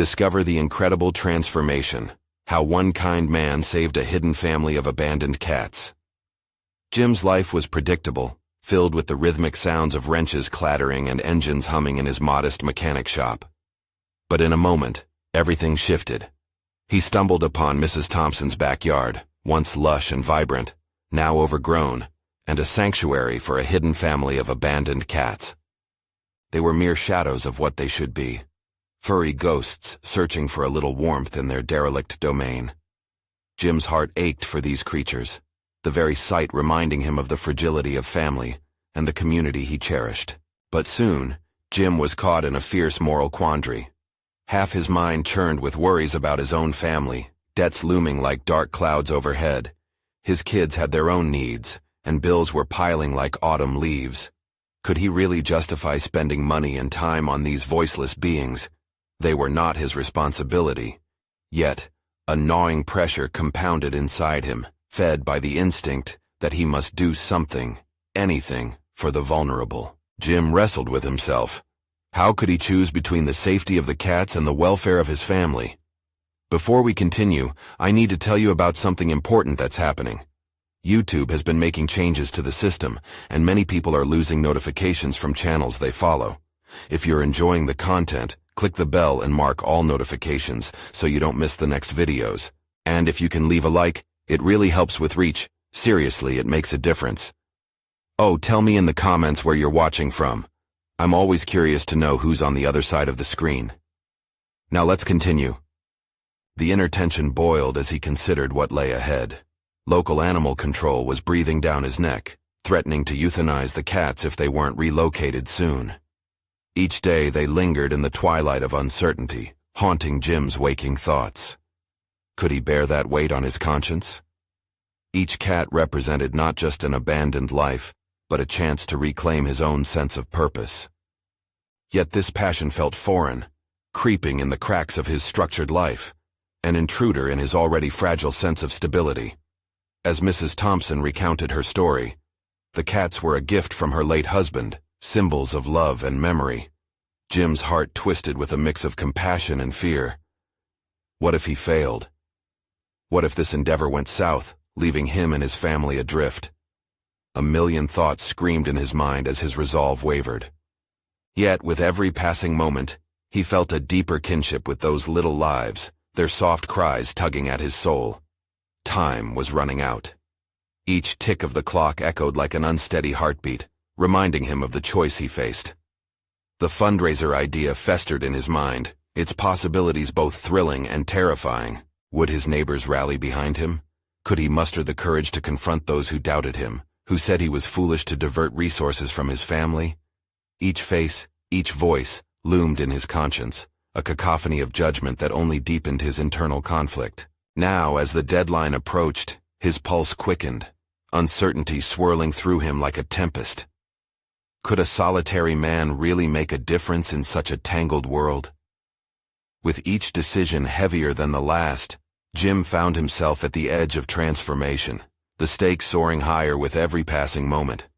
Discover the incredible transformation, how one kind man saved a hidden family of abandoned cats. Jim's life was predictable, filled with the rhythmic sounds of wrenches clattering and engines humming in his modest mechanic shop. But in a moment, everything shifted. He stumbled upon Mrs. Thompson's backyard, once lush and vibrant, now overgrown, and a sanctuary for a hidden family of abandoned cats. They were mere shadows of what they should be, furry ghosts searching for a little warmth in their derelict domain. Jim's heart ached for these creatures, the very sight reminding him of the fragility of family and the community he cherished. But soon, Jim was caught in a fierce moral quandary. Half his mind churned with worries about his own family, debts looming like dark clouds overhead. His kids had their own needs, and bills were piling like autumn leaves. Could he really justify spending money and time on these voiceless beings? They were not his responsibility. Yet, a gnawing pressure compounded inside him, fed by the instinct that he must do something, anything, for the vulnerable. Jim wrestled with himself. How could he choose between the safety of the cats and the welfare of his family? Before we continue, I need to tell you about something important that's happening. YouTube has been making changes to the system, and many people are losing notifications from channels they follow. If you're enjoying the content, click the bell and mark all notifications so you don't miss the next videos. And if you can leave a like, it really helps with reach. Seriously, it makes a difference. Oh, tell me in the comments where you're watching from. I'm always curious to know who's on the other side of the screen. Now let's continue. The inner tension boiled as he considered what lay ahead. Local animal control was breathing down his neck, threatening to euthanize the cats if they weren't relocated soon. Each day they lingered in the twilight of uncertainty, haunting Jim's waking thoughts. Could he bear that weight on his conscience? Each cat represented not just an abandoned life, but a chance to reclaim his own sense of purpose. Yet this passion felt foreign, creeping in the cracks of his structured life, an intruder in his already fragile sense of stability. As Mrs. Thompson recounted her story, the cats were a gift from her late husband, symbols of love and memory. Jim's heart twisted with a mix of compassion and fear. What if he failed? What if this endeavor went south, leaving him and his family adrift? A million thoughts screamed in his mind as his resolve wavered. Yet, with every passing moment, he felt a deeper kinship with those little lives, their soft cries tugging at his soul. Time was running out. Each tick of the clock echoed like an unsteady heartbeat, reminding him of the choice he faced. The fundraiser idea festered in his mind, its possibilities both thrilling and terrifying. Would his neighbors rally behind him? Could he muster the courage to confront those who doubted him, who said he was foolish to divert resources from his family? Each face, each voice, loomed in his conscience, a cacophony of judgment that only deepened his internal conflict. Now, as the deadline approached, his pulse quickened, uncertainty swirling through him like a tempest. Could a solitary man really make a difference in such a tangled world? With each decision heavier than the last, Jim found himself at the edge of transformation, the stakes soaring higher with every passing moment.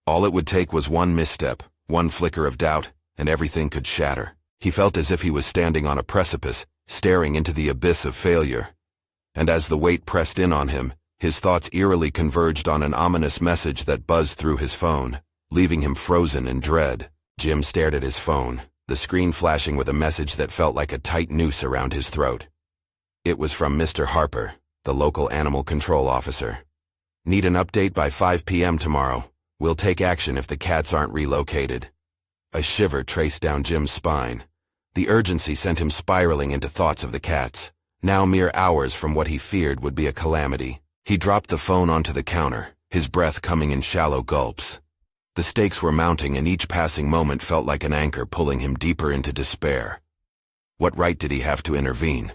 All it would take was one misstep, one flicker of doubt, and everything could shatter. He felt as if he was standing on a precipice, staring into the abyss of failure. And as the weight pressed in on him, his thoughts eerily converged on an ominous message that buzzed through his phone, leaving him frozen in dread. Jim stared at his phone, the screen flashing with a message that felt like a tight noose around his throat. It was from Mr. Harper, the local animal control officer. Need an update by 5 p.m. tomorrow. We'll take action if the cats aren't relocated. A shiver traced down Jim's spine. The urgency sent him spiraling into thoughts of the cats, now mere hours from what he feared would be a calamity. He dropped the phone onto the counter, his breath coming in shallow gulps. The stakes were mounting, and each passing moment felt like an anchor pulling him deeper into despair. What right did he have to intervene?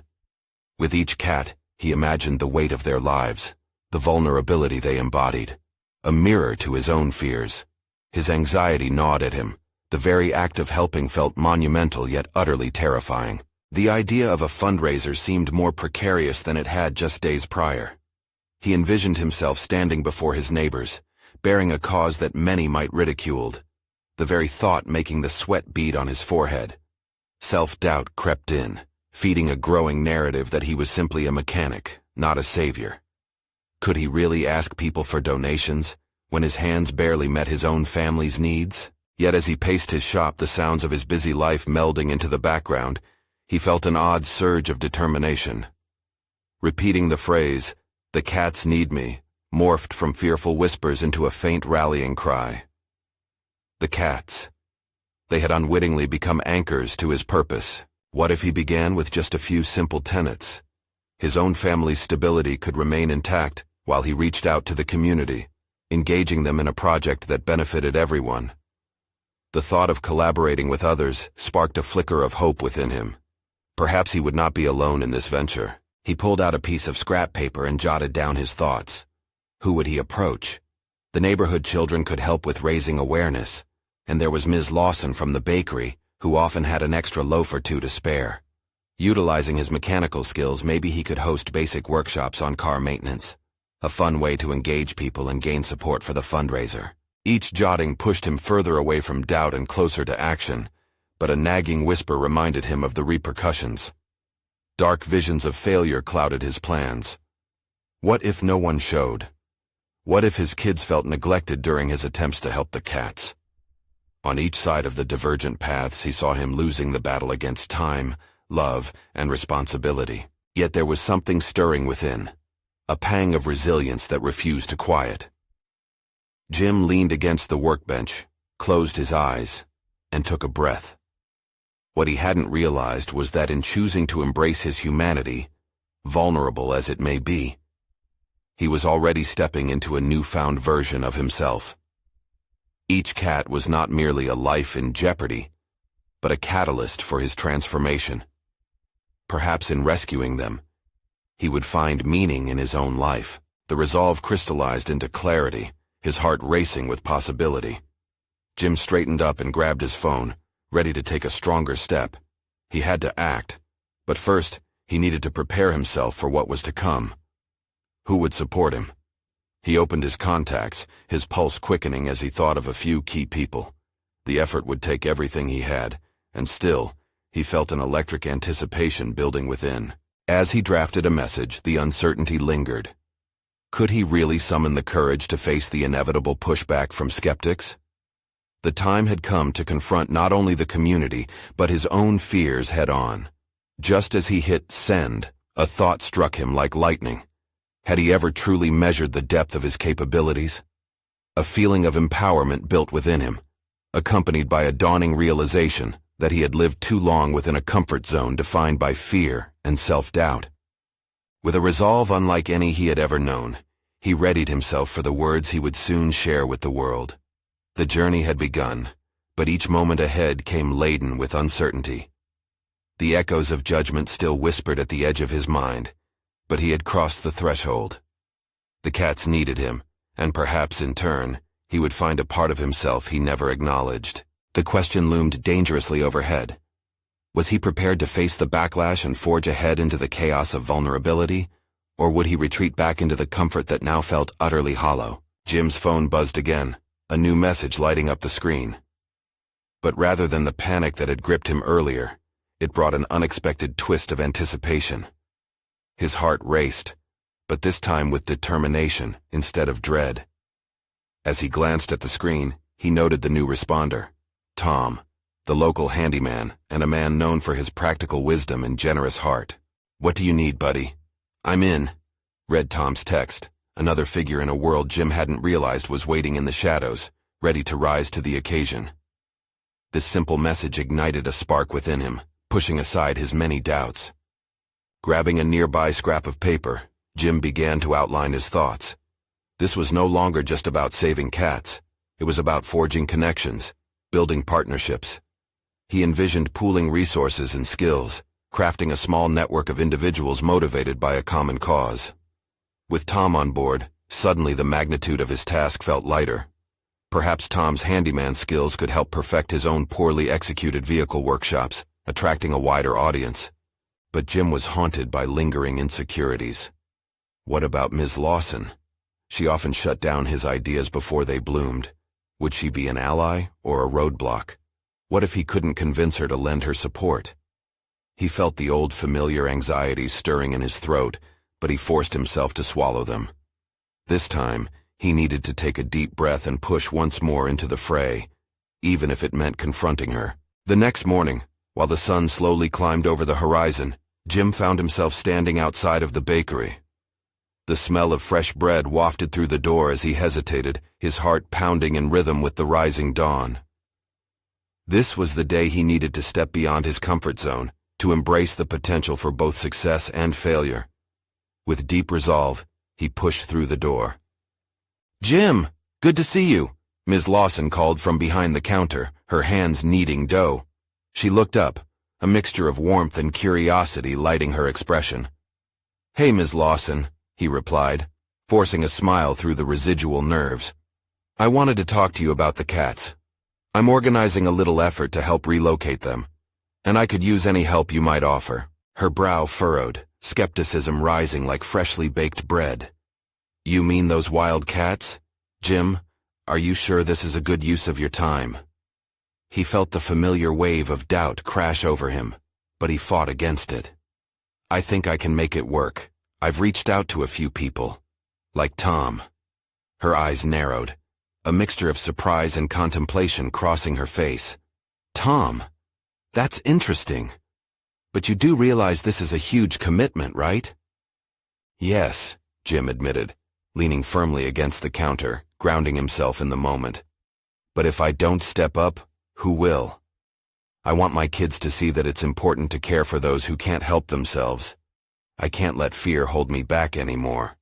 With each cat, he imagined the weight of their lives, the vulnerability they embodied, a mirror to his own fears. His anxiety gnawed at him. The very act of helping felt monumental yet utterly terrifying. The idea of a fundraiser seemed more precarious than it had just days prior. He envisioned himself standing before his neighbors, bearing a cause that many might ridicule, the very thought making the sweat bead on his forehead. Self-doubt crept in, feeding a growing narrative that he was simply a mechanic, not a savior. Could he really ask people for donations when his hands barely met his own family's needs? Yet as he paced his shop, the sounds of his busy life melding into the background, he felt an odd surge of determination. Repeating the phrase, "The cats need me," morphed from fearful whispers into a faint rallying cry. The cats. They had unwittingly become anchors to his purpose. What if he began with just a few simple tenets? His own family's stability could remain intact while he reached out to the community, engaging them in a project that benefited everyone. The thought of collaborating with others sparked a flicker of hope within him. Perhaps he would not be alone in this venture. He pulled out a piece of scrap paper and jotted down his thoughts. Who would he approach? The neighborhood children could help with raising awareness, and there was Ms. Lawson from the bakery, who often had an extra loaf or two to spare. Utilizing his mechanical skills, maybe he could host basic workshops on car maintenance, a fun way to engage people and gain support for the fundraiser. Each jotting pushed him further away from doubt and closer to action, but a nagging whisper reminded him of the repercussions. Dark visions of failure clouded his plans. What if no one showed? What if his kids felt neglected during his attempts to help the cats? On each side of the divergent paths, he saw him losing the battle against time, love, and responsibility. Yet there was something stirring within, a pang of resilience that refused to quiet. Jim leaned against the workbench, closed his eyes, and took a breath. What he hadn't realized was that in choosing to embrace his humanity, vulnerable as it may be, he was already stepping into a newfound version of himself. Each cat was not merely a life in jeopardy, but a catalyst for his transformation. Perhaps in rescuing them, he would find meaning in his own life. The resolve crystallized into clarity, his heart racing with possibility. Jim straightened up and grabbed his phone, ready to take a stronger step. He had to act, but first, he needed to prepare himself for what was to come. Who would support him? He opened his contacts, his pulse quickening as he thought of a few key people. The effort would take everything he had, and still, he felt an electric anticipation building within. As he drafted a message, the uncertainty lingered. Could he really summon the courage to face the inevitable pushback from skeptics? The time had come to confront not only the community, but his own fears head-on. Just as he hit send, a thought struck him like lightning. Had he ever truly measured the depth of his capabilities? A feeling of empowerment built within him, accompanied by a dawning realization that he had lived too long within a comfort zone defined by fear and self-doubt. With a resolve unlike any he had ever known, he readied himself for the words he would soon share with the world. The journey had begun, but each moment ahead came laden with uncertainty. The echoes of judgment still whispered at the edge of his mind, but he had crossed the threshold. The cats needed him, and perhaps in turn, he would find a part of himself he never acknowledged. The question loomed dangerously overhead. Was he prepared to face the backlash and forge ahead into the chaos of vulnerability, or would he retreat back into the comfort that now felt utterly hollow? Jim's phone buzzed again, a new message lighting up the screen. But rather than the panic that had gripped him earlier, it brought an unexpected twist of anticipation. His heart raced, but this time with determination instead of dread. As he glanced at the screen, he noted the new responder, Tom, the local handyman, and a man known for his practical wisdom and generous heart. "What do you need, buddy?" "I'm in," read Tom's text, another figure in a world Jim hadn't realized was waiting in the shadows, ready to rise to the occasion. This simple message ignited a spark within him, pushing aside his many doubts. Grabbing a nearby scrap of paper, Jim began to outline his thoughts. This was no longer just about saving cats. It was about forging connections, building partnerships. He envisioned pooling resources and skills, crafting a small network of individuals motivated by a common cause. With Tom on board, suddenly the magnitude of his task felt lighter. Perhaps Tom's handyman skills could help perfect his own poorly executed vehicle workshops, attracting a wider audience. But Jim was haunted by lingering insecurities. What about Ms. Lawson? She often shut down his ideas before they bloomed. Would she be an ally or a roadblock? What if he couldn't convince her to lend her support? He felt the old familiar anxieties stirring in his throat, but he forced himself to swallow them. This time, he needed to take a deep breath and push once more into the fray, even if it meant confronting her. The next morning, while the sun slowly climbed over the horizon, Jim found himself standing outside of the bakery. The smell of fresh bread wafted through the door as he hesitated, his heart pounding in rhythm with the rising dawn. This was the day he needed to step beyond his comfort zone, to embrace the potential for both success and failure. With deep resolve, he pushed through the door. "Jim, good to see you," Ms. Lawson called from behind the counter, her hands kneading dough. She looked up, a mixture of warmth and curiosity lighting her expression. "Hey, Ms. Lawson," he replied, forcing a smile through the residual nerves. "I wanted to talk to you about the cats. I'm organizing a little effort to help relocate them, and I could use any help you might offer." Her brow furrowed, skepticism rising like freshly baked bread. "You mean those wild cats? Jim, are you sure this is a good use of your time?" He felt the familiar wave of doubt crash over him, but he fought against it. "I think I can make it work. I've reached out to a few people. Like Tom." Her eyes narrowed, a mixture of surprise and contemplation crossing her face. "Tom? That's interesting. But you do realize this is a huge commitment, right?" "Yes," Jim admitted, leaning firmly against the counter, grounding himself in the moment. "But if I don't step up, who will? I want my kids to see that it's important to care for those who can't help themselves. I can't let fear hold me back anymore."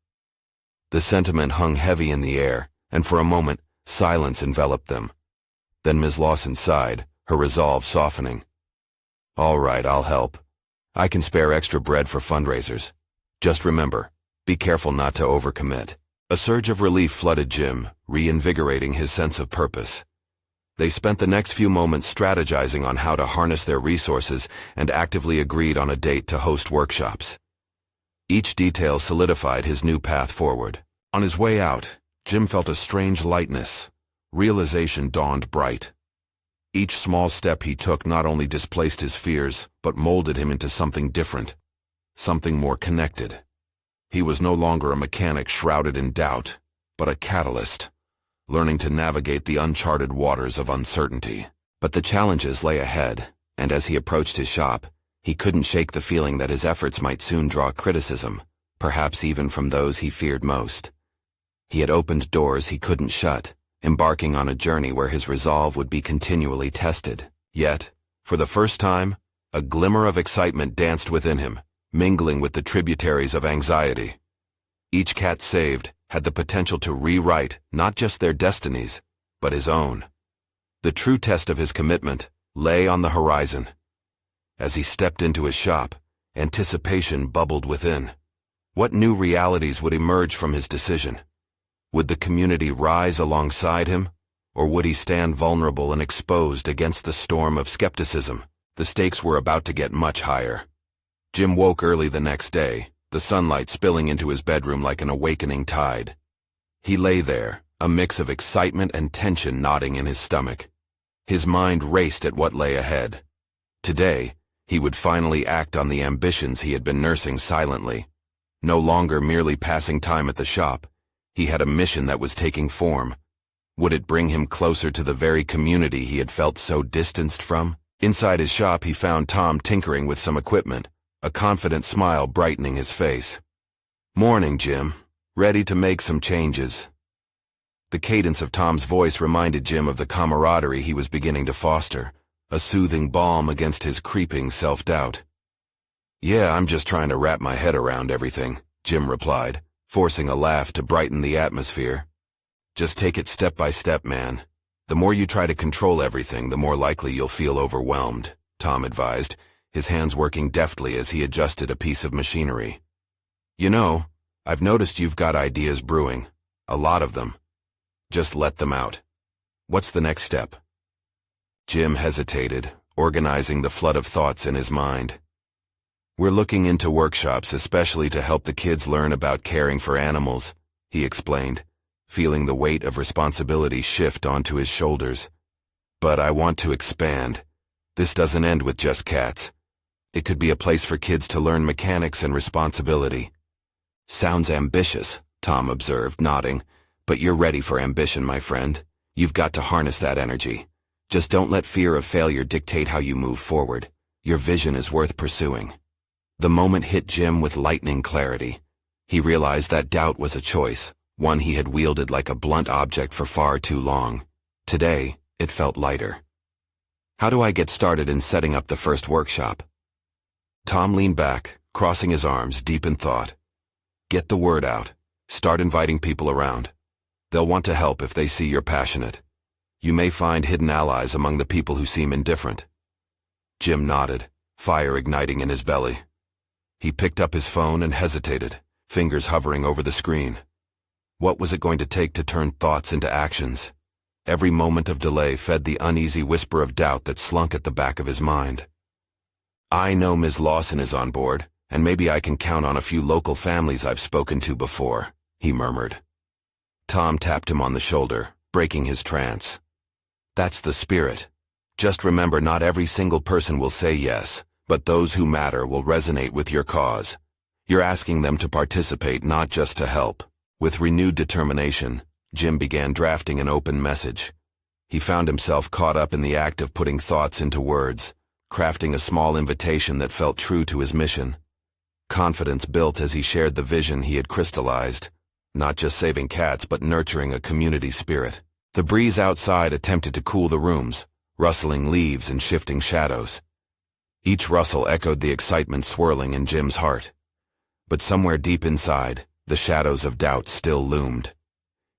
The sentiment hung heavy in the air, and for a moment, silence enveloped them. Then Ms. Lawson sighed, her resolve softening. "All right, I'll help. I can spare extra bread for fundraisers. Just remember, be careful not to overcommit." A surge of relief flooded Jim, reinvigorating his sense of purpose. They spent the next few moments strategizing on how to harness their resources and actively agreed on a date to host workshops. Each detail solidified his new path forward. On his way out, Jim felt a strange lightness. Realization dawned bright. Each small step he took not only displaced his fears, but molded him into something different, something more connected. He was no longer a mechanic shrouded in doubt, but a catalyst, learning to navigate the uncharted waters of uncertainty. But the challenges lay ahead, and as he approached his shop, he couldn't shake the feeling that his efforts might soon draw criticism, perhaps even from those he feared most. He had opened doors he couldn't shut, embarking on a journey where his resolve would be continually tested. Yet, for the first time, a glimmer of excitement danced within him, mingling with the tributaries of anxiety. Each cat saved had the potential to rewrite not just their destinies, but his own. The true test of his commitment lay on the horizon. As he stepped into his shop, anticipation bubbled within. What new realities would emerge from his decision? Would the community rise alongside him, or would he stand vulnerable and exposed against the storm of skepticism? The stakes were about to get much higher. Jim woke early the next day, the sunlight spilling into his bedroom like an awakening tide. He lay there, a mix of excitement and tension knotting in his stomach. His mind raced at what lay ahead. Today, he would finally act on the ambitions he had been nursing silently. No longer merely passing time at the shop, he had a mission that was taking form. Would it bring him closer to the very community he had felt so distanced from? Inside his shop, he found Tom tinkering with some equipment, a confident smile brightening his face. "Morning, Jim. Ready to make some changes?" The cadence of Tom's voice reminded Jim of the camaraderie he was beginning to foster, a soothing balm against his creeping self-doubt. "Yeah, I'm just trying to wrap my head around everything," Jim replied, forcing a laugh to brighten the atmosphere. "Just take it step by step, man. The more you try to control everything, the more likely you'll feel overwhelmed," Tom advised, his hands working deftly as he adjusted a piece of machinery. "You know, I've noticed you've got ideas brewing. A lot of them. Just let them out. What's the next step?" Jim hesitated, organizing the flood of thoughts in his mind. "We're looking into workshops, especially to help the kids learn about caring for animals," he explained, feeling the weight of responsibility shift onto his shoulders. But I want to expand. This doesn't end with just cats. It could be a place for kids to learn mechanics and responsibility. Sounds ambitious, Tom observed, nodding. But you're ready for ambition, my friend. You've got to harness that energy. Just don't let fear of failure dictate how you move forward. Your vision is worth pursuing. The moment hit Jim with lightning clarity. He realized that doubt was a choice, one he had wielded like a blunt object for far too long. Today, it felt lighter. How do I get started in setting up the first workshop? Tom leaned back, crossing his arms, deep in thought. Get the word out. Start inviting people around. They'll want to help if they see you're passionate. You may find hidden allies among the people who seem indifferent. Jim nodded, fire igniting in his belly. He picked up his phone and hesitated, fingers hovering over the screen. What was it going to take to turn thoughts into actions? Every moment of delay fed the uneasy whisper of doubt that slunk at the back of his mind. I know Ms. Lawson is on board, and maybe I can count on a few local families I've spoken to before, he murmured. Tom tapped him on the shoulder, breaking his trance. That's the spirit. Just remember, not every single person will say yes, but those who matter will resonate with your cause. You're asking them to participate, not just to help. With renewed determination, Jim began drafting an open message. He found himself caught up in the act of putting thoughts into words, crafting a small invitation that felt true to his mission. Confidence built as he shared the vision he had crystallized, not just saving cats but nurturing a community spirit. The breeze outside attempted to cool the rooms, rustling leaves and shifting shadows. Each rustle echoed the excitement swirling in Jim's heart. But somewhere deep inside, the shadows of doubt still loomed.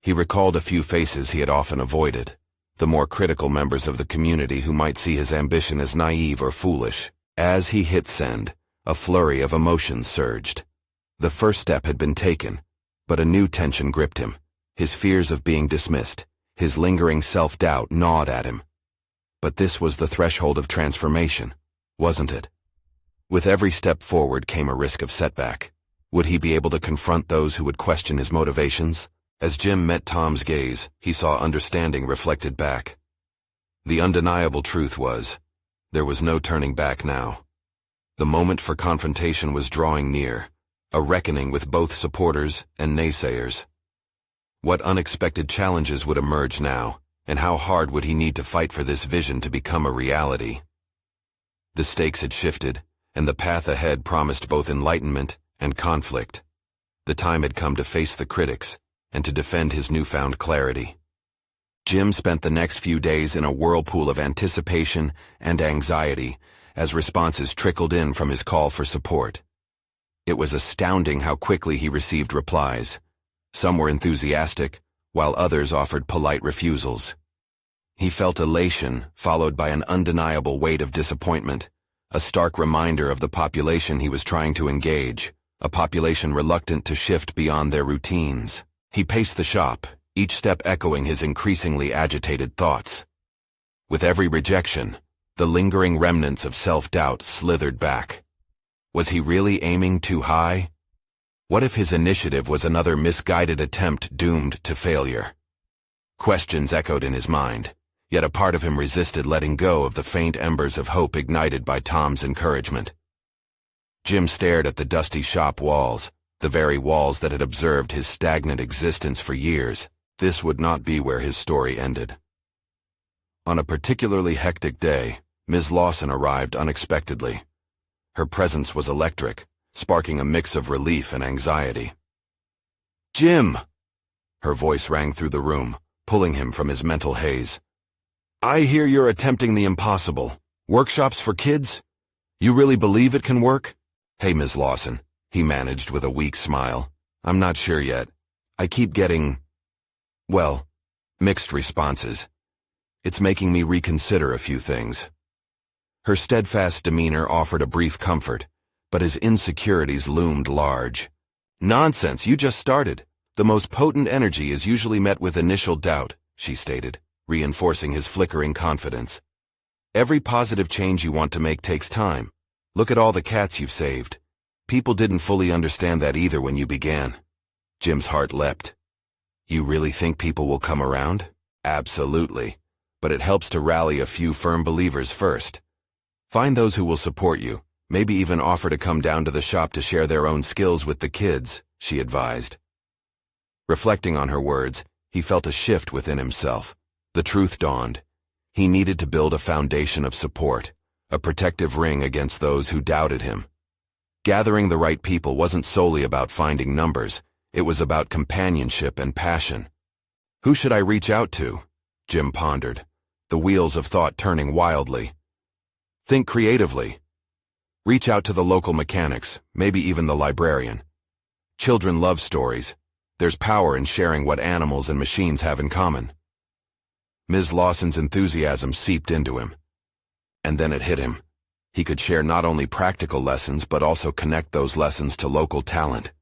He recalled a few faces he had often avoided, the more critical members of the community who might see his ambition as naive or foolish. As he hit send, a flurry of emotions surged. The first step had been taken, but a new tension gripped him. His fears of being dismissed, his lingering self-doubt gnawed at him. But this was the threshold of transformation, wasn't it? With every step forward came a risk of setback. Would he be able to confront those who would question his motivations? As Jim met Tom's gaze, he saw understanding reflected back. The undeniable truth was, there was no turning back now. The moment for confrontation was drawing near, a reckoning with both supporters and naysayers. What unexpected challenges would emerge now, and how hard would he need to fight for this vision to become a reality? The stakes had shifted, and the path ahead promised both enlightenment and conflict. The time had come to face the critics, and to defend his newfound clarity. Jim spent the next few days in a whirlpool of anticipation and anxiety as responses trickled in from his call for support. It was astounding how quickly he received replies. Some were enthusiastic, while others offered polite refusals. He felt elation, followed by an undeniable weight of disappointment, a stark reminder of the population he was trying to engage, a population reluctant to shift beyond their routines. He paced the shop, each step echoing his increasingly agitated thoughts. With every rejection, the lingering remnants of self-doubt slithered back. Was he really aiming too high? What if his initiative was another misguided attempt doomed to failure? Questions echoed in his mind, yet a part of him resisted letting go of the faint embers of hope ignited by Tom's encouragement. Jim stared at the dusty shop walls, the very walls that had observed his stagnant existence for years. This would not be where his story ended. On a particularly hectic day, Ms. Lawson arrived unexpectedly. Her presence was electric, sparking a mix of relief and anxiety. "Jim!" Her voice rang through the room, pulling him from his mental haze. "I hear you're attempting the impossible. Workshops for kids? You really believe it can work?" "Hey, Ms. Lawson," he managed with a weak smile. "I'm not sure yet. I keep getting, well, mixed responses. It's making me reconsider a few things." Her steadfast demeanor offered a brief comfort, but his insecurities loomed large. "Nonsense, you just started. The most potent energy is usually met with initial doubt," she stated, reinforcing his flickering confidence. "Every positive change you want to make takes time. Look at all the cats you've saved. People didn't fully understand that either when you began." Jim's heart leapt. "You really think people will come around?" "Absolutely. but it helps to rally a few firm believers first. Find those who will support you, maybe even offer to come down to the shop to share their own skills with the kids, she advised. Reflecting on her words, he felt a shift within himself. The truth dawned. He needed to build a foundation of support, a protective ring against those who doubted him. Gathering the right people wasn't solely about finding numbers, it was about companionship and passion. Who should I reach out to? Jim pondered, the wheels of thought turning wildly. Think creatively. Reach out to the local mechanics, maybe even the librarian. Children love stories. There's power in sharing what animals and machines have in common. Ms. Lawson's enthusiasm seeped into him. And then it hit him. He could share not only practical lessons but also connect those lessons to local talent.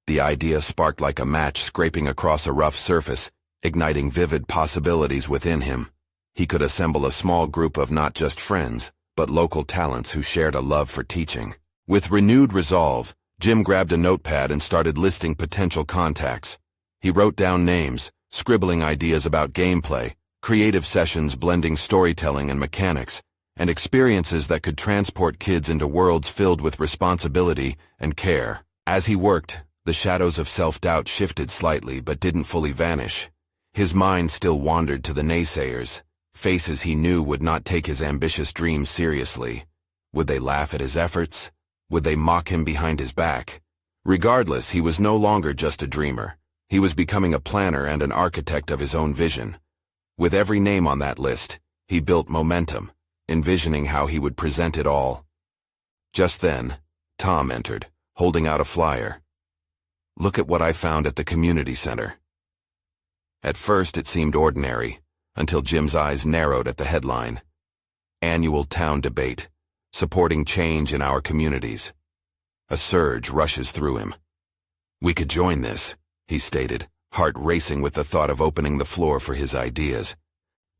The idea sparked like a match scraping across a rough surface, igniting vivid possibilities within him. He could assemble a small group of not just friends, but local talents who shared a love for teaching. With renewed resolve, Jim grabbed a notepad and started listing potential contacts. He wrote down names, scribbling ideas about gameplay, creative sessions blending storytelling and mechanics, and experiences that could transport kids into worlds filled with responsibility and care. As he worked, the shadows of self-doubt shifted slightly but didn't fully vanish. His mind still wandered to the naysayers, faces he knew would not take his ambitious dreams seriously. Would they laugh at his efforts? Would they mock him behind his back? Regardless, he was no longer just a dreamer. He was becoming a planner and an architect of his own vision. With every name on that list, he built momentum, envisioning how he would present it all. Just then, Tom entered, holding out a flyer. Look at what I found at the community center. At first it seemed ordinary, until Jim's eyes narrowed at the headline. Annual Town Debate, Supporting Change in Our Communities. A surge rushes through him. We could join this, he stated, heart racing with the thought of opening the floor for his ideas.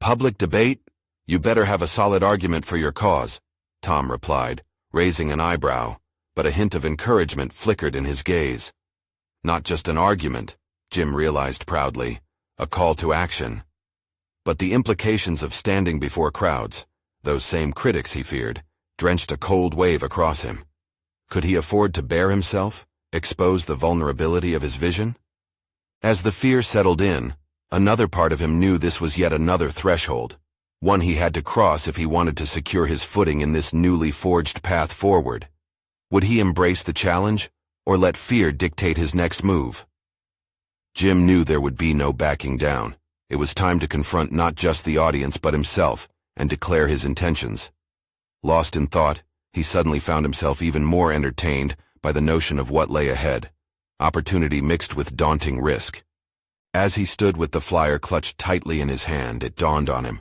Public debate? You better have a solid argument for your cause, Tom replied, raising an eyebrow, but a hint of encouragement flickered in his gaze. Not just an argument, Jim realized proudly, a call to action. But the implications of standing before crowds, those same critics he feared, drenched a cold wave across him. Could he afford to bare himself, expose the vulnerability of his vision? As the fear settled in, another part of him knew this was yet another threshold, one he had to cross if he wanted to secure his footing in this newly forged path forward. Would he embrace the challenge, or let fear dictate his next move? Jim knew there would be no backing down. It was time to confront not just the audience but himself, and declare his intentions. Lost in thought, he suddenly found himself even more entertained by the notion of what lay ahead, opportunity mixed with daunting risk. As he stood with the flyer clutched tightly in his hand, it dawned on him.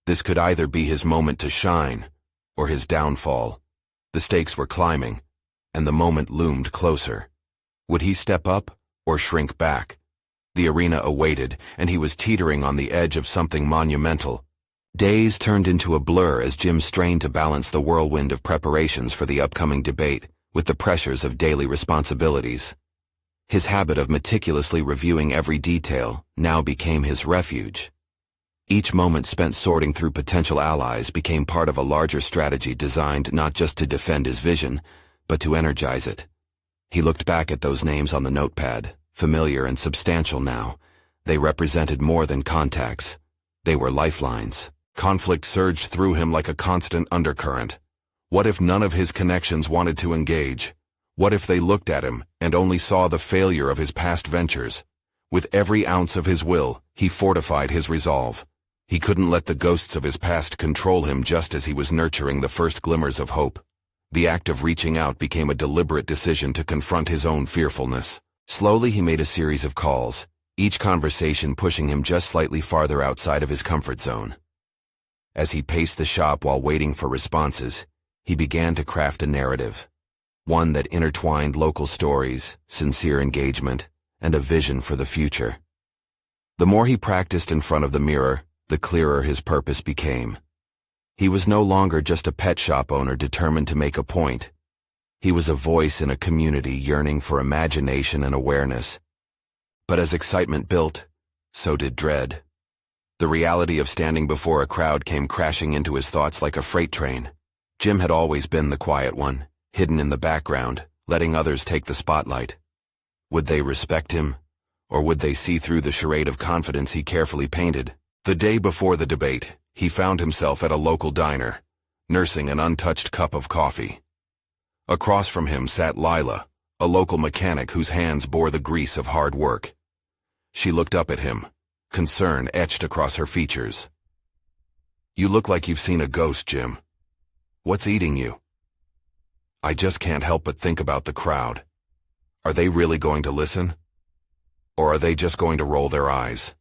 This could either be his moment to shine, or his downfall. The stakes were climbing, and the moment loomed closer. Would he step up, or shrink back? The arena awaited, and he was teetering on the edge of something monumental. Days turned into a blur as Jim strained to balance the whirlwind of preparations for the upcoming debate with the pressures of daily responsibilities. His habit of meticulously reviewing every detail now became his refuge. Each moment spent sorting through potential allies became part of a larger strategy designed not just to defend his vision, but to energize it. He looked back at those names on the notepad, familiar and substantial now. They represented more than contacts. They were lifelines. Conflict surged through him like a constant undercurrent. What if none of his connections wanted to engage? What if they looked at him and only saw the failure of his past ventures? With every ounce of his will, he fortified his resolve. He couldn't let the ghosts of his past control him just as he was nurturing the first glimmers of hope. The act of reaching out became a deliberate decision to confront his own fearfulness. Slowly he made a series of calls, each conversation pushing him just slightly farther outside of his comfort zone. As he paced the shop while waiting for responses, he began to craft a narrative, one that intertwined local stories, sincere engagement, and a vision for the future. The more he practiced in front of the mirror, the clearer his purpose became. He was no longer just a pet shop owner determined to make a point. He was a voice in a community yearning for imagination and awareness. But as excitement built, so did dread. The reality of standing before a crowd came crashing into his thoughts like a freight train. Jim had always been the quiet one, hidden in the background, letting others take the spotlight. Would they respect him? Or would they see through the charade of confidence he carefully painted? The day before the debate, he found himself at a local diner, nursing an untouched cup of coffee. Across from him sat Lila, a local mechanic whose hands bore the grease of hard work. She looked up at him, concern etched across her features. "You look like you've seen a ghost, Jim. What's eating you?" "I just can't help but think about the crowd. Are they really going to listen? Or are they just going to roll their eyes?"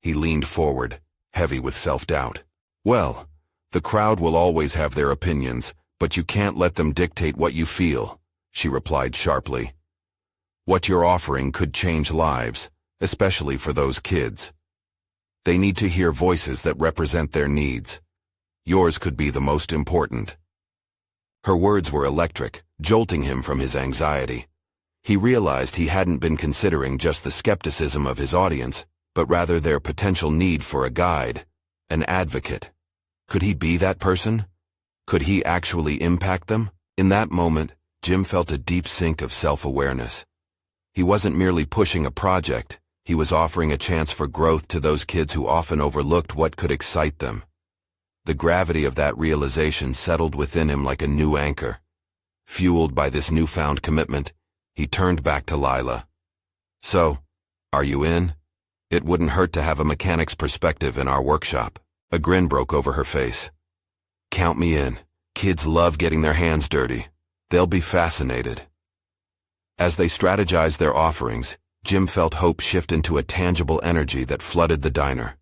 He leaned forward, heavy with self-doubt. "Well, the crowd will always have their opinions, but you can't let them dictate what you feel," she replied sharply. "What you're offering could change lives, especially for those kids. They need to hear voices that represent their needs. Yours could be the most important." Her words were electric, jolting him from his anxiety. He realized he hadn't been considering just the skepticism of his audience, but rather their potential need for a guide, an advocate. Could he be that person? Could he actually impact them? In that moment, Jim felt a deep sink of self-awareness. He wasn't merely pushing a project, he was offering a chance for growth to those kids who often overlooked what could excite them. The gravity of that realization settled within him like a new anchor. Fueled by this newfound commitment, he turned back to Lila. "So, are you in? It wouldn't hurt to have a mechanic's perspective in our workshop." A grin broke over her face. "Count me in. Kids love getting their hands dirty. They'll be fascinated." As they strategized their offerings, Jim felt hope shift into a tangible energy that flooded the diner.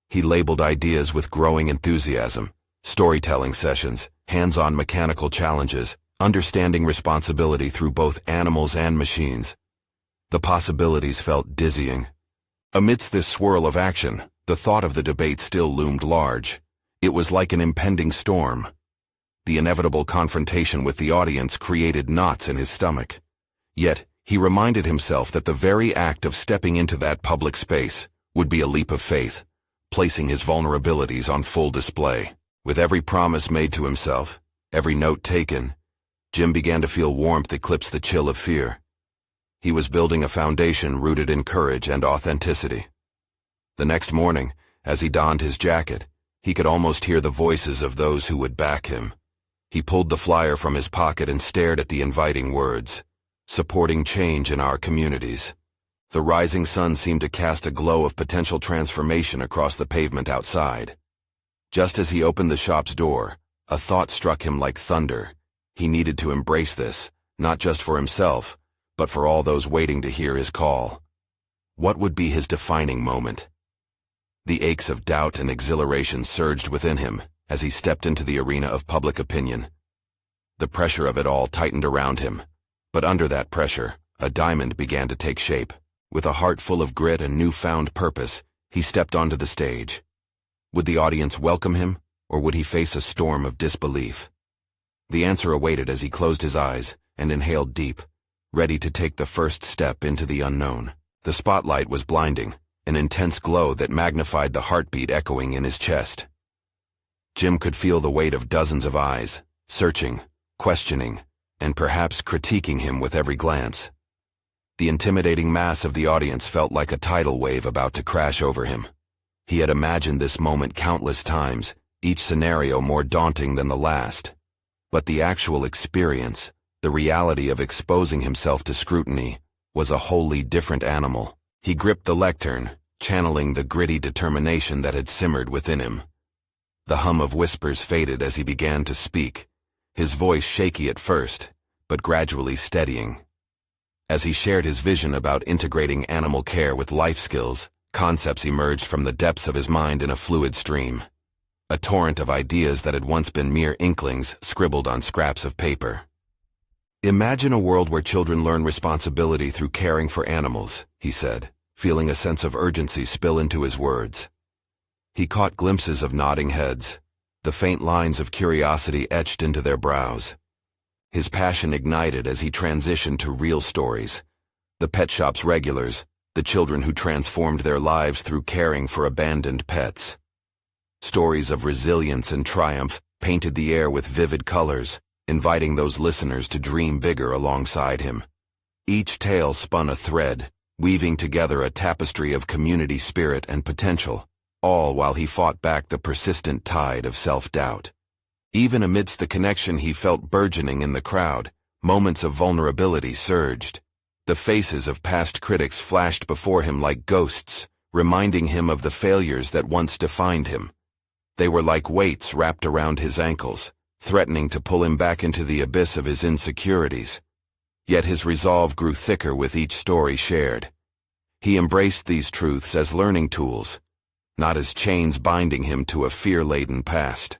He labeled ideas with growing enthusiasm: storytelling sessions, hands-on mechanical challenges, understanding responsibility through both animals and machines. The possibilities felt dizzying. Amidst this swirl of action, the thought of the debate still loomed large. It was like an impending storm. The inevitable confrontation with the audience created knots in his stomach. Yet, he reminded himself that the very act of stepping into that public space would be a leap of faith, placing his vulnerabilities on full display. With every promise made to himself, every note taken, Jim began to feel warmth eclipse the chill of fear. He was building a foundation rooted in courage and authenticity. The next morning, as he donned his jacket, he could almost hear the voices of those who would back him. He pulled the flyer from his pocket and stared at the inviting words: "Supporting change in our communities." The rising sun seemed to cast a glow of potential transformation across the pavement outside. Just as he opened the shop's door, a thought struck him like thunder. He needed to embrace this, not just for himself, but for all those waiting to hear his call. What would be his defining moment? The aches of doubt and exhilaration surged within him as he stepped into the arena of public opinion. The pressure of it all tightened around him, but under that pressure, a diamond began to take shape. With a heart full of grit and newfound purpose, he stepped onto the stage. Would the audience welcome him, or would he face a storm of disbelief? The answer awaited as he closed his eyes and inhaled deep, ready to take the first step into the unknown. The spotlight was blinding, an intense glow that magnified the heartbeat echoing in his chest. Jim could feel the weight of dozens of eyes, searching, questioning, and perhaps critiquing him with every glance. The intimidating mass of the audience felt like a tidal wave about to crash over him. He had imagined this moment countless times, each scenario more daunting than the last. But the actual experience, the reality of exposing himself to scrutiny, was a wholly different animal. He gripped the lectern, channeling the gritty determination that had simmered within him. The hum of whispers faded as he began to speak, his voice shaky at first, but gradually steadying. As he shared his vision about integrating animal care with life skills, concepts emerged from the depths of his mind in a fluid stream. A torrent of ideas that had once been mere inklings scribbled on scraps of paper. "Imagine a world where children learn responsibility through caring for animals," he said, feeling a sense of urgency spill into his words. He caught glimpses of nodding heads, the faint lines of curiosity etched into their brows. His passion ignited as he transitioned to real stories: the pet shop's regulars, the children who transformed their lives through caring for abandoned pets. Stories of resilience and triumph painted the air with vivid colors, inviting those listeners to dream bigger alongside him. Each tale spun a thread, weaving together a tapestry of community spirit and potential, all while he fought back the persistent tide of self-doubt. Even amidst the connection he felt burgeoning in the crowd, moments of vulnerability surged. The faces of past critics flashed before him like ghosts, reminding him of the failures that once defined him. They were like weights wrapped around his ankles, threatening to pull him back into the abyss of his insecurities. Yet his resolve grew thicker with each story shared. He embraced these truths as learning tools, not as chains binding him to a fear-laden past.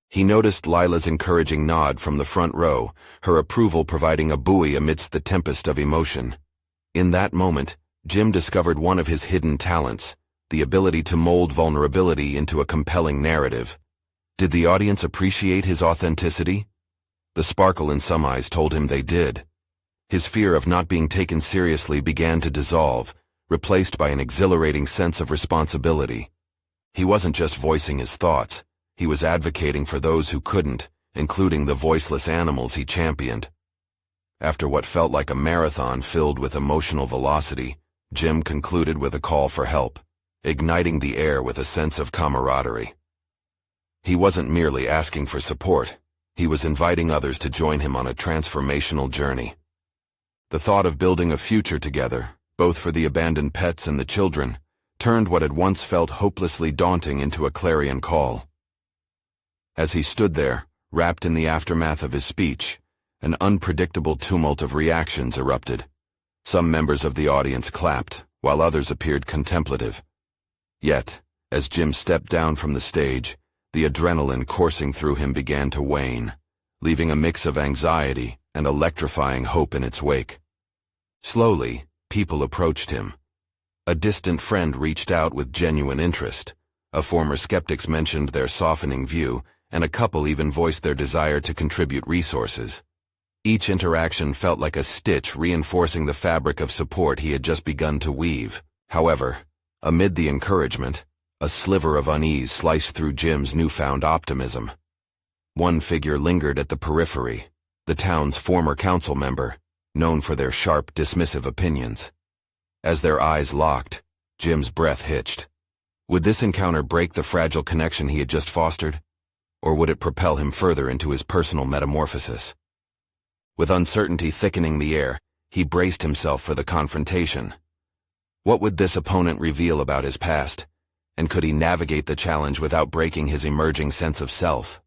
He noticed Lila's encouraging nod from the front row, her approval providing a buoy amidst the tempest of emotion. In that moment, Jim discovered one of his hidden talents, the ability to mold vulnerability into a compelling narrative. Did the audience appreciate his authenticity? The sparkle in some eyes told him they did. His fear of not being taken seriously began to dissolve, replaced by an exhilarating sense of responsibility. He wasn't just voicing his thoughts, he was advocating for those who couldn't, including the voiceless animals he championed. After what felt like a marathon filled with emotional velocity, Jim concluded with a call for help, igniting the air with a sense of camaraderie. He wasn't merely asking for support, he was inviting others to join him on a transformational journey. The thought of building a future together, both for the abandoned pets and the children, turned what had once felt hopelessly daunting into a clarion call. As he stood there, wrapped in the aftermath of his speech, an unpredictable tumult of reactions erupted. Some members of the audience clapped, while others appeared contemplative. Yet, as Jim stepped down from the stage, the adrenaline coursing through him began to wane, leaving a mix of anxiety and electrifying hope in its wake. Slowly, people approached him. A distant friend reached out with genuine interest. Former skeptics mentioned their softening view, and a couple even voiced their desire to contribute resources. Each interaction felt like a stitch reinforcing the fabric of support he had just begun to weave. However, amid the encouragement, a sliver of unease sliced through Jim's newfound optimism. One figure lingered at the periphery, the town's former council member, known for their sharp, dismissive opinions. As their eyes locked, Jim's breath hitched. Would this encounter break the fragile connection he had just fostered? Or would it propel him further into his personal metamorphosis? With uncertainty thickening the air, he braced himself for the confrontation. What would this opponent reveal about his past? And could he navigate the challenge without breaking his emerging sense of self?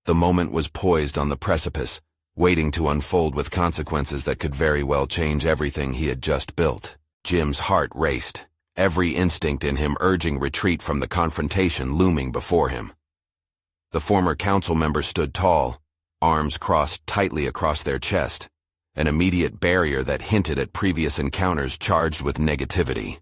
The moment was poised on the precipice, waiting to unfold with consequences that could very well change everything he had just built. Jim's heart raced, every instinct in him urging retreat from the confrontation looming before him. The former council member stood tall, arms crossed tightly across their chest, an immediate barrier that hinted at previous encounters charged with negativity.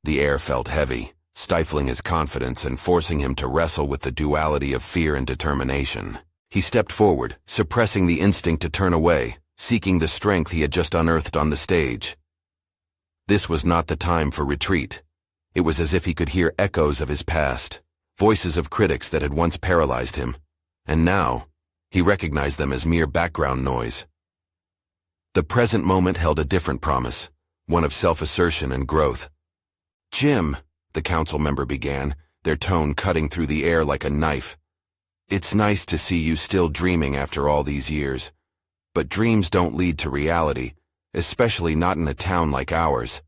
The air felt heavy, stifling his confidence and forcing him to wrestle with the duality of fear and determination. He stepped forward, suppressing the instinct to turn away, seeking the strength he had just unearthed on the stage. This was not the time for retreat. It was as if he could hear echoes of his past, voices of critics that had once paralyzed him, and now, he recognized them as mere background noise. The present moment held a different promise, one of self-assertion and growth. "Jim," the council member began, their tone cutting through the air like a knife. "It's nice to see you still dreaming after all these years. But dreams don't lead to reality, especially not in a town like ours."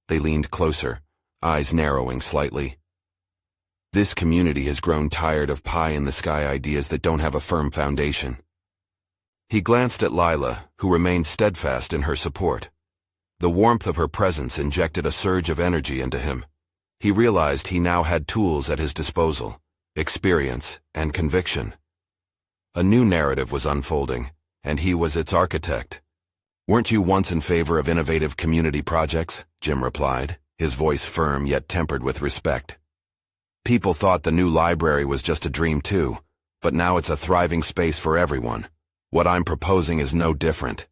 They leaned closer, eyes narrowing slightly. This community has grown tired of pie-in-the-sky ideas that don't have a firm foundation. He glanced at Lila, who remained steadfast in her support. The warmth of her presence injected a surge of energy into him. He realized he now had tools at his disposal, experience, and conviction. A new narrative was unfolding, and he was its architect. "Weren't you once in favor of innovative community projects?" Jim replied, his voice firm yet tempered with respect. "People thought the new library was just a dream too, but now it's a thriving space for everyone. What I'm proposing is no different.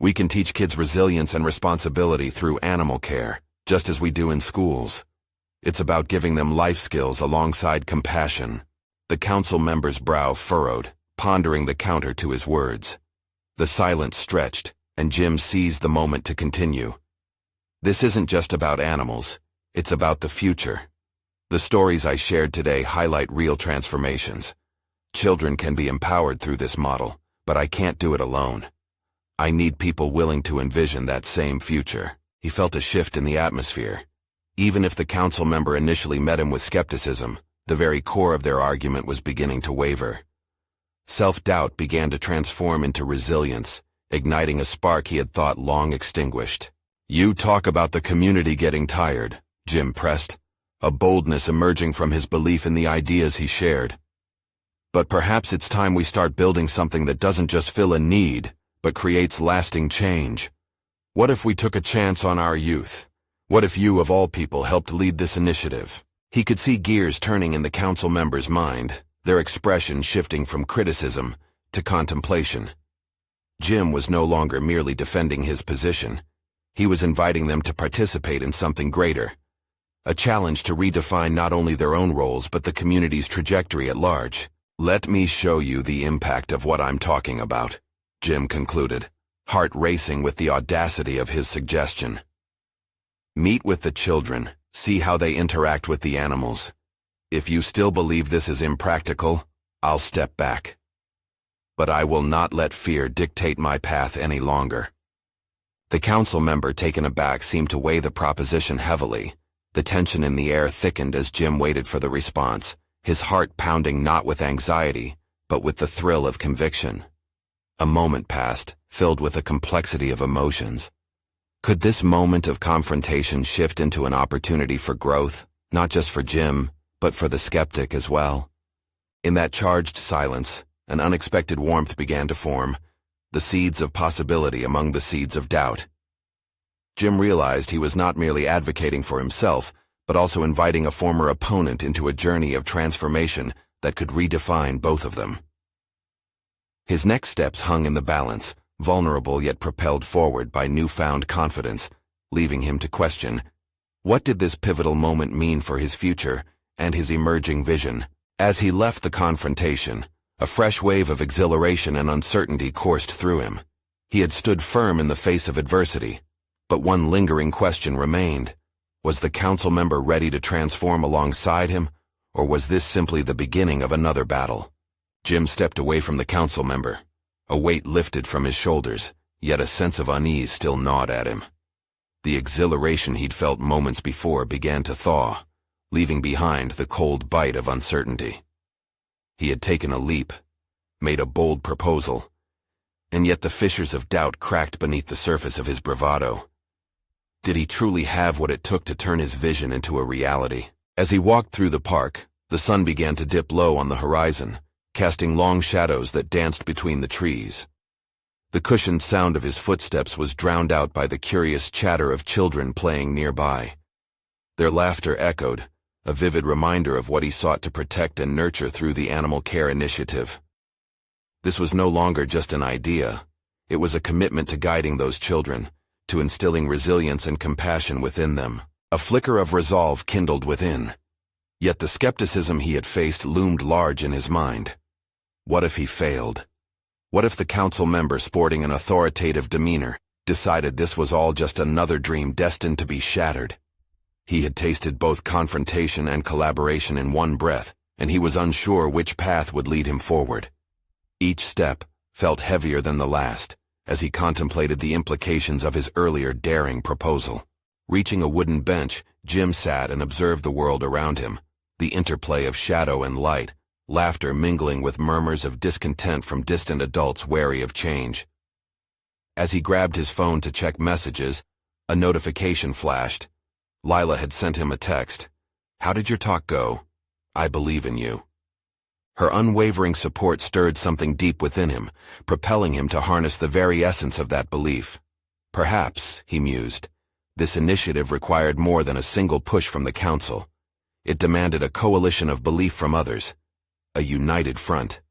We can teach kids resilience and responsibility through animal care, just as we do in schools. It's about giving them life skills alongside compassion. The council member's brow furrowed, pondering the counter to his words. The silence stretched, and Jim seized the moment to continue. This isn't just about animals, it's about the future. The stories I shared today highlight real transformations. Children can be empowered through this model, but I can't do it alone. I need people willing to envision that same future. He felt a shift in the atmosphere. Even if the council member initially met him with skepticism, the very core of their argument was beginning to waver. Self-doubt began to transform into resilience, igniting a spark he had thought long extinguished. "You talk about the community getting tired," Jim pressed, a boldness emerging from his belief in the ideas he shared. "But perhaps it's time we start building something that doesn't just fill a need, but creates lasting change. What if we took a chance on our youth? What if you, of all people, helped lead this initiative?" He could see gears turning in the council member's mind, their expression shifting from criticism to contemplation. Jim was no longer merely defending his position. He was inviting them to participate in something greater, a challenge to redefine not only their own roles but the community's trajectory at large. "Let me show you the impact of what I'm talking about," Jim concluded, heart racing with the audacity of his suggestion. "Meet with the children, see how they interact with the animals. If you still believe this is impractical, I'll step back. But I will not let fear dictate my path any longer." The council member, taken aback, seemed to weigh the proposition heavily. The tension in the air thickened as Jim waited for the response, his heart pounding not with anxiety, but with the thrill of conviction. A moment passed, filled with a complexity of emotions. Could this moment of confrontation shift into an opportunity for growth, not just for Jim, but for the skeptic as well? In that charged silence, an unexpected warmth began to form, the seeds of possibility among the seeds of doubt. Jim realized he was not merely advocating for himself, but also inviting a former opponent into a journey of transformation that could redefine both of them. His next steps hung in the balance, vulnerable yet propelled forward by newfound confidence, leaving him to question, what did this pivotal moment mean for his future and his emerging vision? As he left the confrontation, a fresh wave of exhilaration and uncertainty coursed through him. He had stood firm in the face of adversity, but one lingering question remained. Was the council member ready to transform alongside him, or was this simply the beginning of another battle? Jim stepped away from the council member. A weight lifted from his shoulders, yet a sense of unease still gnawed at him. The exhilaration he'd felt moments before began to thaw, leaving behind the cold bite of uncertainty. He had taken a leap, made a bold proposal, and yet the fissures of doubt cracked beneath the surface of his bravado. Did he truly have what it took to turn his vision into a reality? As he walked through the park, the sun began to dip low on the horizon, casting long shadows that danced between the trees. The cushioned sound of his footsteps was drowned out by the curious chatter of children playing nearby. Their laughter echoed, a vivid reminder of what he sought to protect and nurture through the animal care initiative. This was no longer just an idea. It was a commitment to guiding those children, to instilling resilience and compassion within them. A flicker of resolve kindled within. Yet the skepticism he had faced loomed large in his mind. What if he failed? What if the council member, sporting an authoritative demeanor, decided this was all just another dream destined to be shattered? He had tasted both confrontation and collaboration in one breath, and he was unsure which path would lead him forward. Each step felt heavier than the last, as he contemplated the implications of his earlier daring proposal. Reaching a wooden bench, Jim sat and observed the world around him, the interplay of shadow and light, laughter mingling with murmurs of discontent from distant adults wary of change. As he grabbed his phone to check messages, a notification flashed. Lila had sent him a text. "How did your talk go? I believe in you." Her unwavering support stirred something deep within him, propelling him to harness the very essence of that belief. Perhaps, he mused, this initiative required more than a single push from the council. It demanded a coalition of belief from others, a united front.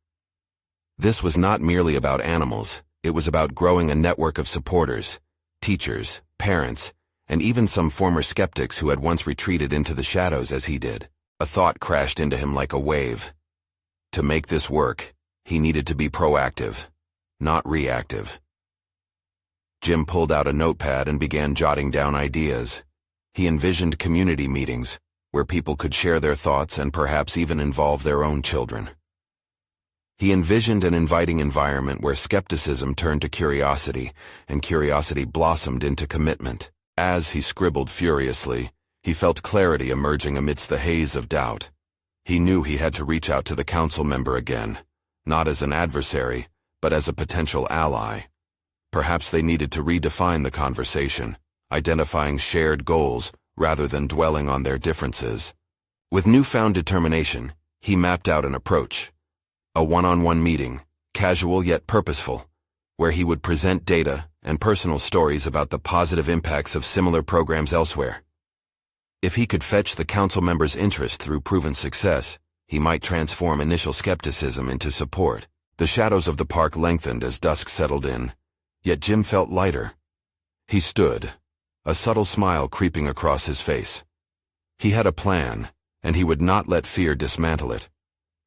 This was not merely about animals, It was about growing a network of supporters, teachers, parents, and even some former skeptics who had once retreated into the shadows as he did. A thought crashed into him like a wave. To make this work, he needed to be proactive, not reactive. Jim pulled out a notepad and began jotting down ideas. He envisioned community meetings, where people could share their thoughts and perhaps even involve their own children. He envisioned an inviting environment where skepticism turned to curiosity, and curiosity blossomed into commitment. As he scribbled furiously, he felt clarity emerging amidst the haze of doubt. He knew he had to reach out to the council member again, not as an adversary, but as a potential ally. Perhaps they needed to redefine the conversation, identifying shared goals rather than dwelling on their differences. With newfound determination, he mapped out an approach. A one-on-one meeting, casual yet purposeful, where he would present data and personal stories about the positive impacts of similar programs elsewhere. If he could fetch the council members' interest through proven success, he might transform initial skepticism into support. The shadows of the park lengthened as dusk settled in, yet Jim felt lighter. He stood, a subtle smile creeping across his face. He had a plan, and he would not let fear dismantle it.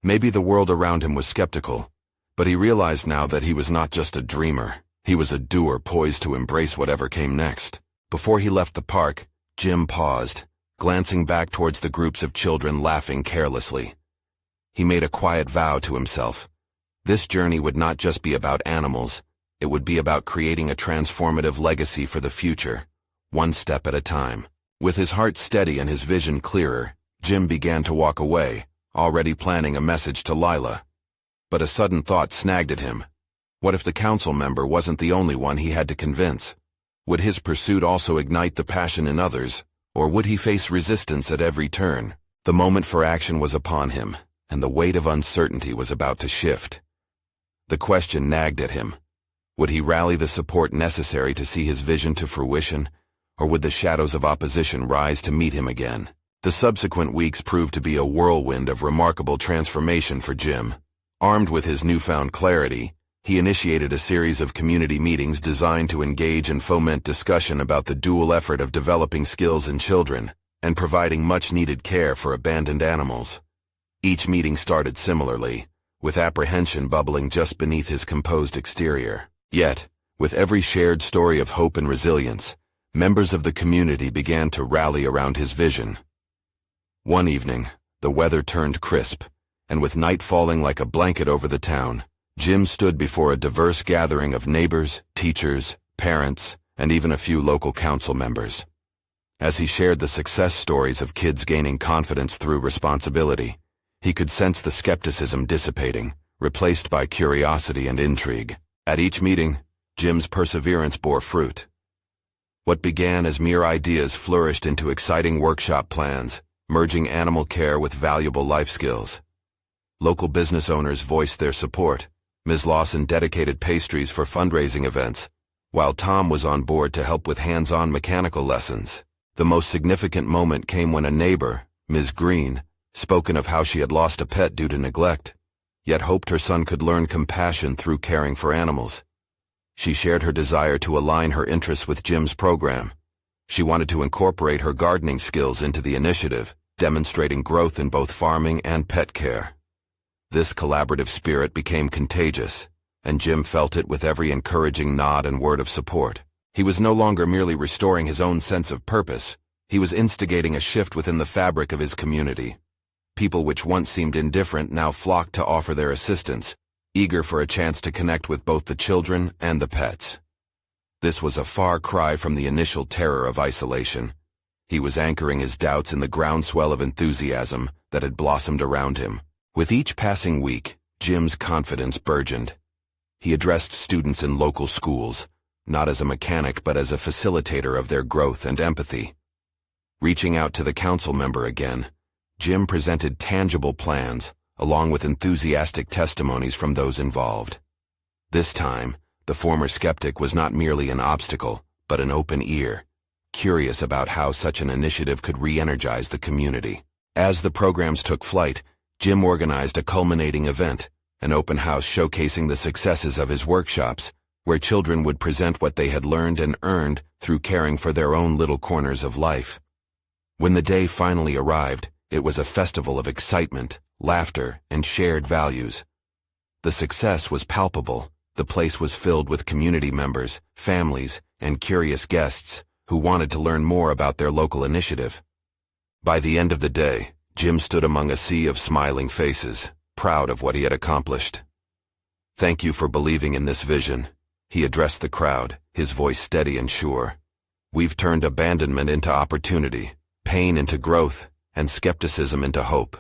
Maybe the world around him was skeptical, but he realized now that he was not just a dreamer. He was a doer poised to embrace whatever came next. Before he left the park, Jim paused, glancing back towards the groups of children laughing carelessly. He made a quiet vow to himself. This journey would not just be about animals, it would be about creating a transformative legacy for the future, one step at a time. With his heart steady and his vision clearer, Jim began to walk away, already planning a message to Lila. But a sudden thought snagged at him. What if the council member wasn't the only one he had to convince? Would his pursuit also ignite the passion in others, or would he face resistance at every turn? The moment for action was upon him, and the weight of uncertainty was about to shift. The question nagged at him. Would he rally the support necessary to see his vision to fruition, or would the shadows of opposition rise to meet him again? The subsequent weeks proved to be a whirlwind of remarkable transformation for Jim. Armed with his newfound clarity, he initiated a series of community meetings designed to engage and foment discussion about the dual effort of developing skills in children and providing much-needed care for abandoned animals. Each meeting started similarly, with apprehension bubbling just beneath his composed exterior. Yet, with every shared story of hope and resilience, members of the community began to rally around his vision. One evening, the weather turned crisp, and with night falling like a blanket over the town, Jim stood before a diverse gathering of neighbors, teachers, parents, and even a few local council members. As he shared the success stories of kids gaining confidence through responsibility, he could sense the skepticism dissipating, replaced by curiosity and intrigue. At each meeting, Jim's perseverance bore fruit. What began as mere ideas flourished into exciting workshop plans, merging animal care with valuable life skills. Local business owners voiced their support. Ms. Lawson dedicated pastries for fundraising events, while Tom was on board to help with hands-on mechanical lessons. The most significant moment came when a neighbor, Ms. Green, spoken of how she had lost a pet due to neglect, yet hoped her son could learn compassion through caring for animals. She shared her desire to align her interests with Jim's program. She wanted to incorporate her gardening skills into the initiative, demonstrating growth in both farming and pet care. This collaborative spirit became contagious, and Jim felt it with every encouraging nod and word of support. He was no longer merely restoring his own sense of purpose, he was instigating a shift within the fabric of his community. People which once seemed indifferent now flocked to offer their assistance, eager for a chance to connect with both the children and the pets. This was a far cry from the initial terror of isolation. He was anchoring his doubts in the groundswell of enthusiasm that had blossomed around him. With each passing week, Jim's confidence burgeoned. He addressed students in local schools, not as a mechanic but as a facilitator of their growth and empathy. Reaching out to the council member again, Jim presented tangible plans, along with enthusiastic testimonies from those involved. This time, the former skeptic was not merely an obstacle, but an open ear, curious about how such an initiative could re-energize the community. As the programs took flight, Jim organized a culminating event, an open house showcasing the successes of his workshops, where children would present what they had learned and earned through caring for their own little corners of life. When the day finally arrived, it was a festival of excitement, laughter, and shared values. The success was palpable. The place was filled with community members, families, and curious guests who wanted to learn more about their local initiative. By the end of the day, Jim stood among a sea of smiling faces, proud of what he had accomplished. "Thank you for believing in this vision," he addressed the crowd, his voice steady and sure. "We've turned abandonment into opportunity, pain into growth, and skepticism into hope."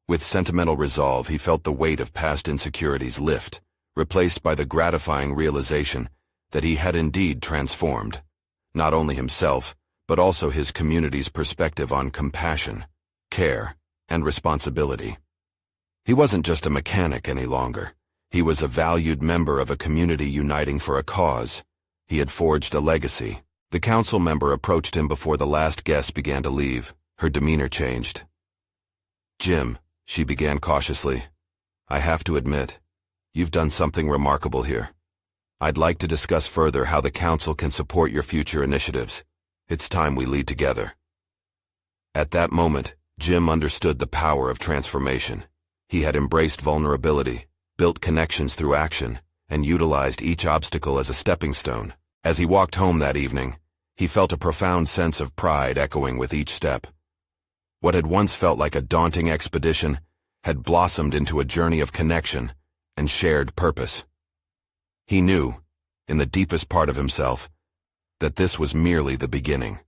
With sentimental resolve, he felt the weight of past insecurities lift, replaced by the gratifying realization that he had indeed transformed, not only himself, but also his community's perspective on compassion, care, and responsibility. He wasn't just a mechanic any longer. He was a valued member of a community uniting for a cause. He had forged a legacy. The council member approached him before the last guest began to leave. Her demeanor changed. "Jim," she began cautiously, "I have to admit, you've done something remarkable here. I'd like to discuss further how the council can support your future initiatives. It's time we lead together." At that moment, Jim understood the power of transformation. He had embraced vulnerability, built connections through action, and utilized each obstacle as a stepping stone. As he walked home that evening, he felt a profound sense of pride echoing with each step. What had once felt like a daunting expedition had blossomed into a journey of connection and shared purpose. He knew, in the deepest part of himself, that this was merely the beginning.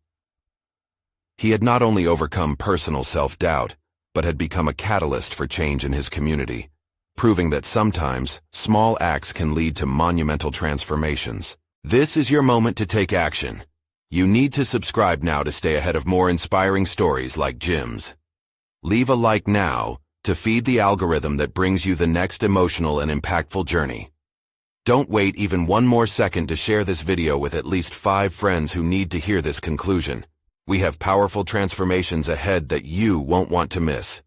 He had not only overcome personal self-doubt, but had become a catalyst for change in his community, proving that sometimes small acts can lead to monumental transformations. This is your moment to take action. You need to subscribe now to stay ahead of more inspiring stories like Jim's. Leave a like now to feed the algorithm that brings you the next emotional and impactful journey. Don't wait even one more second to share this video with at least 5 friends who need to hear this conclusion. We have powerful transformations ahead that you won't want to miss.